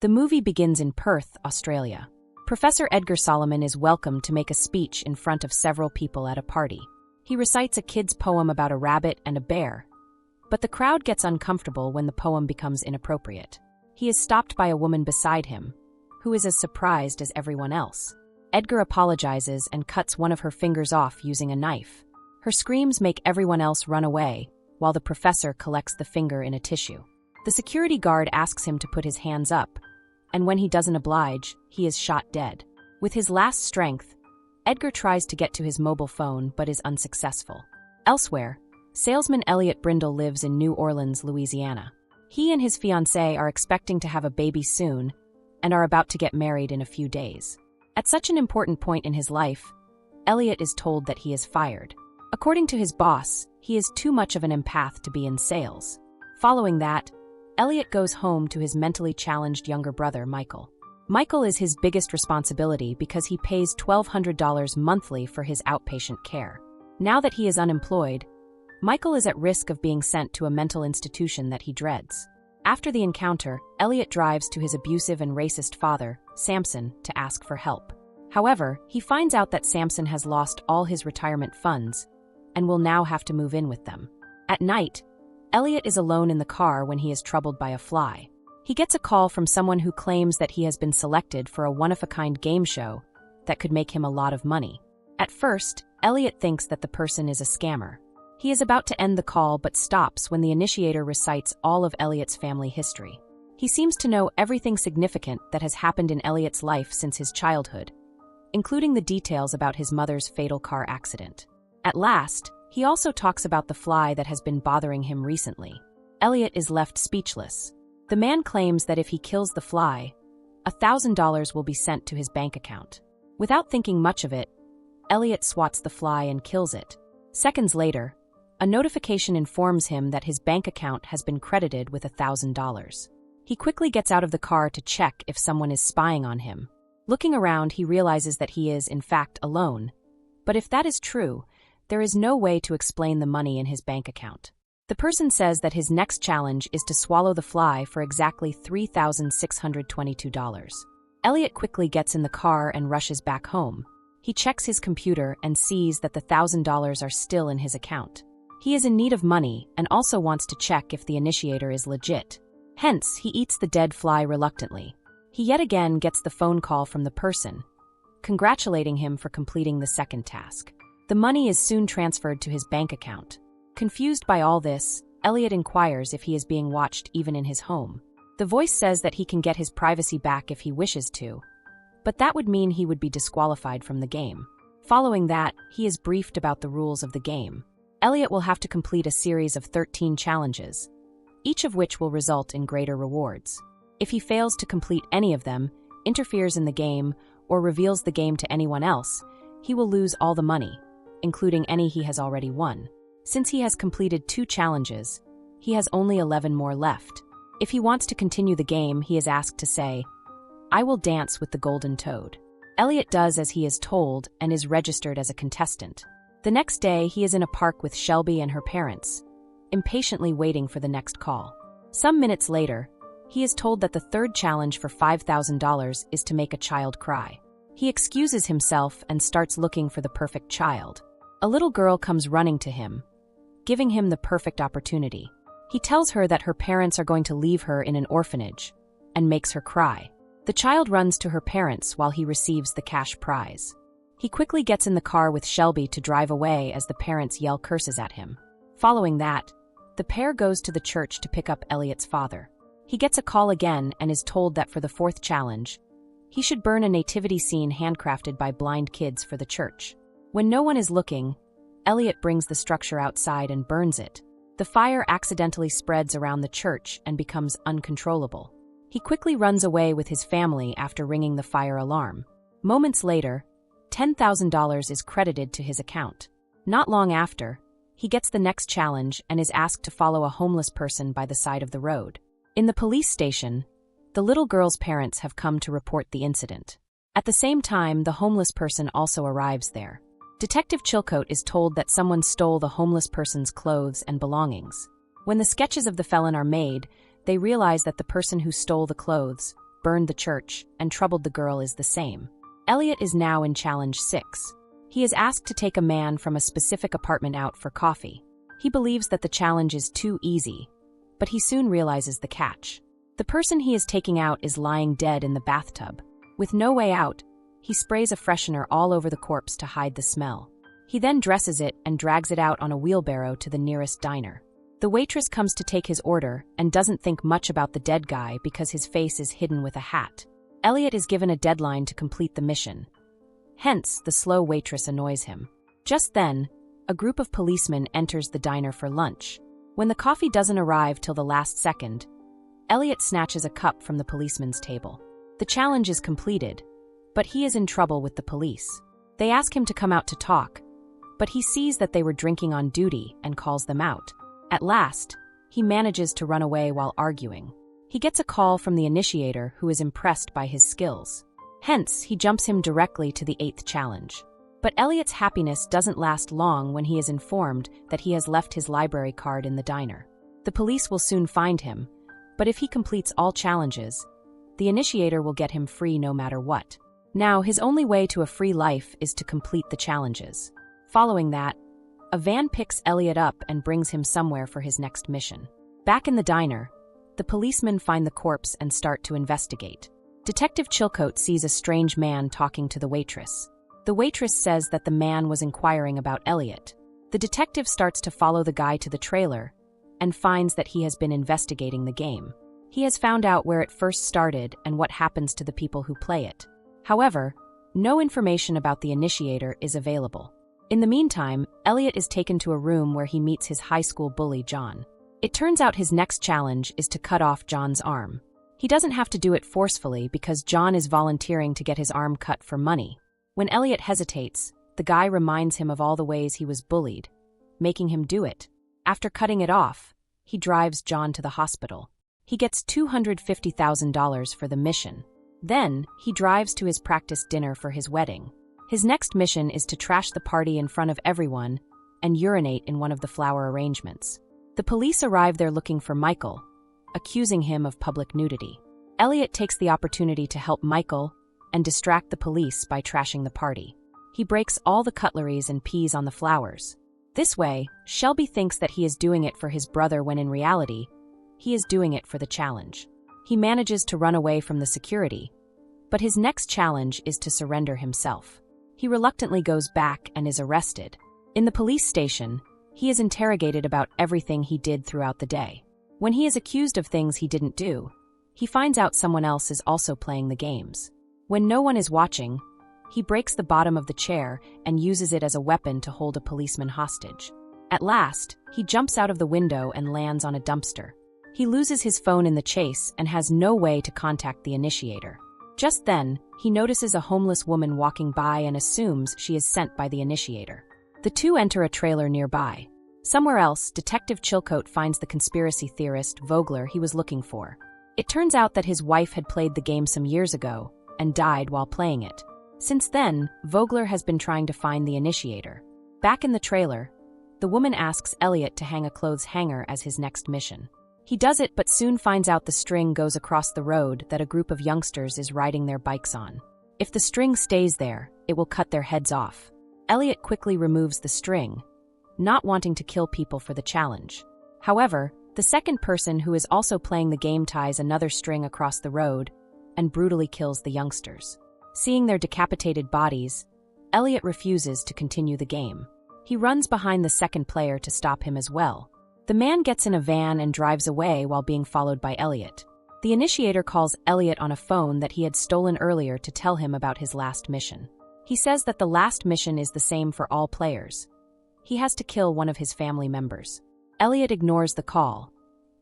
The movie begins in Perth, Australia. Professor Edgar Solomon is welcomed to make a speech in front of several people at a party. He recites a kid's poem about a rabbit and a bear, but the crowd gets uncomfortable when the poem becomes inappropriate. He is stopped by a woman beside him, who is as surprised as everyone else. Edgar apologizes and cuts one of her fingers off using a knife. Her screams make everyone else run away, while the professor collects the finger in a tissue. The security guard asks him to put his hands up, and when he doesn't oblige, he is shot dead. With his last strength, Edgar tries to get to his mobile phone but is unsuccessful. Elsewhere, salesman Elliot Brindle lives in New Orleans, Louisiana. He and his fiancée are expecting to have a baby soon and are about to get married in a few days. At such an important point in his life, Elliot is told that he is fired. According to his boss, he is too much of an empath to be in sales. Following that, Elliot goes home to his mentally challenged younger brother, Michael. Michael is his biggest responsibility because he pays $1,200 monthly for his outpatient care. Now that he is unemployed, Michael is at risk of being sent to a mental institution that he dreads. After the encounter, Elliot drives to his abusive and racist father, Samson, to ask for help. However, he finds out that Samson has lost all his retirement funds and will now have to move in with them. At night, Elliot is alone in the car when he is troubled by a fly. He gets a call from someone who claims that he has been selected for a one-of-a-kind game show that could make him a lot of money. At first, Elliot thinks that the person is a scammer. He is about to end the call but stops when the initiator recites all of Elliot's family history. He seems to know everything significant that has happened in Elliot's life since his childhood, including the details about his mother's fatal car accident. At last, he also talks about the fly that has been bothering him recently. Elliot is left speechless. The man claims that if he kills the fly, $1,000 will be sent to his bank account. Without thinking much of it, Elliot swats the fly and kills it. Seconds later, a notification informs him that his bank account has been credited with $1,000. He quickly gets out of the car to check if someone is spying on him. Looking around, he realizes that he is, in fact, alone. But if that is true, there is no way to explain the money in his bank account. The person says that his next challenge is to swallow the fly for exactly $3,622. Elliot quickly gets in the car and rushes back home. He checks his computer and sees that the $1,000 are still in his account. He is in need of money and also wants to check if the initiator is legit. Hence, he eats the dead fly reluctantly. He yet again gets the phone call from the person, congratulating him for completing the second task. The money is soon transferred to his bank account. Confused by all this, Elliot inquires if he is being watched even in his home. The voice says that he can get his privacy back if he wishes to, but that would mean he would be disqualified from the game. Following that, he is briefed about the rules of the game. Elliot will have to complete a series of 13 challenges, each of which will result in greater rewards. If he fails to complete any of them, interferes in the game, or reveals the game to anyone else, he will lose all the money, including any he has already won. Since he has completed 2 challenges, he has only 11 more left. If he wants to continue the game, he is asked to say, "I will dance with the golden toad." Elliot does as he is told and is registered as a contestant. The next day, he is in a park with Shelby and her parents, impatiently waiting for the next call. Some minutes later, he is told that the third challenge for $5,000 is to make a child cry. He excuses himself and starts looking for the perfect child. A little girl comes running to him, giving him the perfect opportunity. He tells her that her parents are going to leave her in an orphanage and makes her cry. The child runs to her parents while he receives the cash prize. He quickly gets in the car with Shelby to drive away as the parents yell curses at him. Following that, the pair goes to the church to pick up Elliot's father. He gets a call again and is told that for the 4th challenge, he should burn a nativity scene handcrafted by blind kids for the church. When no one is looking, Elliot brings the structure outside and burns it. The fire accidentally spreads around the church and becomes uncontrollable. He quickly runs away with his family after ringing the fire alarm. Moments later, $10,000 is credited to his account. Not long after, he gets the next challenge and is asked to follow a homeless person by the side of the road. In the police station, the little girl's parents have come to report the incident. At the same time, the homeless person also arrives there. Detective Chilcote is told that someone stole the homeless person's clothes and belongings. When the sketches of the felon are made, they realize that the person who stole the clothes burned the church, and troubled the girl is the same. Elliot is now in Challenge 6. He is asked to take a man from a specific apartment out for coffee. He believes that the challenge is too easy, but he soon realizes the catch. The person he is taking out is lying dead in the bathtub. With no way out, he sprays a freshener all over the corpse to hide the smell. He then dresses it and drags it out on a wheelbarrow to the nearest diner. The waitress comes to take his order and doesn't think much about the dead guy because his face is hidden with a hat. Elliot is given a deadline to complete the mission. Hence, the slow waitress annoys him. Just then, a group of policemen enters the diner for lunch. When the coffee doesn't arrive till the last second, Elliot snatches a cup from the policeman's table. The challenge is completed, but he is in trouble with the police. They ask him to come out to talk, but he sees that they were drinking on duty and calls them out. At last, he manages to run away while arguing. He gets a call from the initiator who is impressed by his skills. Hence, he jumps him directly to the 8th challenge. But Elliot's happiness doesn't last long when he is informed that he has left his library card in the diner. The police will soon find him, but if he completes all challenges, the initiator will get him free no matter what. Now, his only way to a free life is to complete the challenges. Following that, a van picks Elliot up and brings him somewhere for his next mission. Back in the diner, the policemen find the corpse and start to investigate. Detective Chilcote sees a strange man talking to the waitress. The waitress says that the man was inquiring about Elliot. The detective starts to follow the guy to the trailer and finds that he has been investigating the game. He has found out where it first started and what happens to the people who play it. However, no information about the initiator is available. In the meantime, Elliot is taken to a room where he meets his high school bully, John. It turns out his next challenge is to cut off John's arm. He doesn't have to do it forcefully because John is volunteering to get his arm cut for money. When Elliot hesitates, the guy reminds him of all the ways he was bullied, making him do it. After cutting it off, he drives John to the hospital. He gets $250,000 for the mission. Then, he drives to his practice dinner for his wedding. His next mission is to trash the party in front of everyone and urinate in one of the flower arrangements. The police arrive there looking for Michael, accusing him of public nudity. Elliot takes the opportunity to help Michael and distract the police by trashing the party. He breaks all the cutleries and pees on the flowers. This way, Shelby thinks that he is doing it for his brother when in reality, he is doing it for the challenge. He manages to run away from the security, but his next challenge is to surrender himself. He reluctantly goes back and is arrested. In the police station, he is interrogated about everything he did throughout the day. When he is accused of things he didn't do, he finds out someone else is also playing the games. When no one is watching, he breaks the bottom of the chair and uses it as a weapon to hold a policeman hostage. At last, he jumps out of the window and lands on a dumpster. He loses his phone in the chase and has no way to contact the initiator. Just then, he notices a homeless woman walking by and assumes she is sent by the initiator. The two enter a trailer nearby. Somewhere else, Detective Chilcote finds the conspiracy theorist, Vogler, he was looking for. It turns out that his wife had played the game some years ago and died while playing it. Since then, Vogler has been trying to find the initiator. Back in the trailer, the woman asks Elliot to hang a clothes hanger as his next mission. He does it but soon finds out the string goes across the road that a group of youngsters is riding their bikes on. If the string stays there, it will cut their heads off. Elliot quickly removes the string, not wanting to kill people for the challenge. However, the second person who is also playing the game ties another string across the road and brutally kills the youngsters. Seeing their decapitated bodies, Elliot refuses to continue the game. He runs behind the second player to stop him as well. The man gets in a van and drives away while being followed by Elliot. The initiator calls Elliot on a phone that he had stolen earlier to tell him about his last mission. He says that the last mission is the same for all players. He has to kill one of his family members. Elliot ignores the call,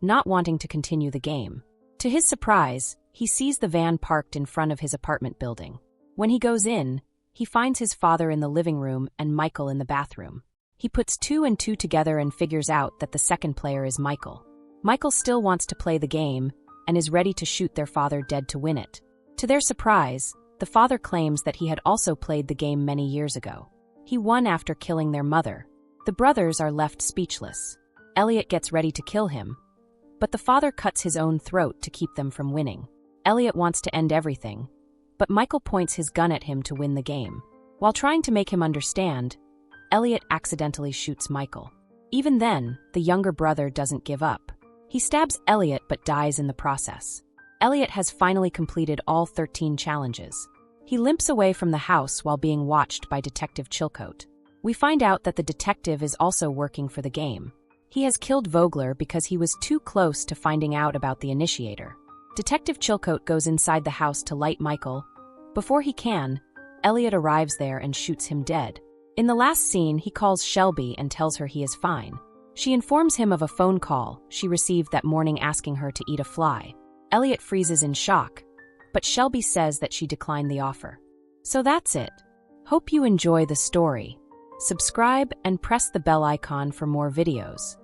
not wanting to continue the game. To his surprise, he sees the van parked in front of his apartment building. When he goes in, he finds his father in the living room and Michael in the bathroom. He puts 2 and 2 together and figures out that the second player is Michael. Michael still wants to play the game and is ready to shoot their father dead to win it. To their surprise, the father claims that he had also played the game many years ago. He won after killing their mother. The brothers are left speechless. Elliot gets ready to kill him, but the father cuts his own throat to keep them from winning. Elliot wants to end everything, but Michael points his gun at him to win the game. While trying to make him understand, Elliot accidentally shoots Michael. Even then, the younger brother doesn't give up. He stabs Elliot but dies in the process. Elliot has finally completed all 13 challenges. He limps away from the house while being watched by Detective Chilcote. We find out that the detective is also working for the game. He has killed Vogler because he was too close to finding out about the initiator. Detective Chilcote goes inside the house to light Michael. Before he can, Elliot arrives there and shoots him dead. In the last scene, he calls Shelby and tells her he is fine. She informs him of a phone call she received that morning asking her to eat a fly. Elliot freezes in shock, but Shelby says that she declined the offer. So that's it. Hope you enjoy the story. Subscribe and press the bell icon for more videos.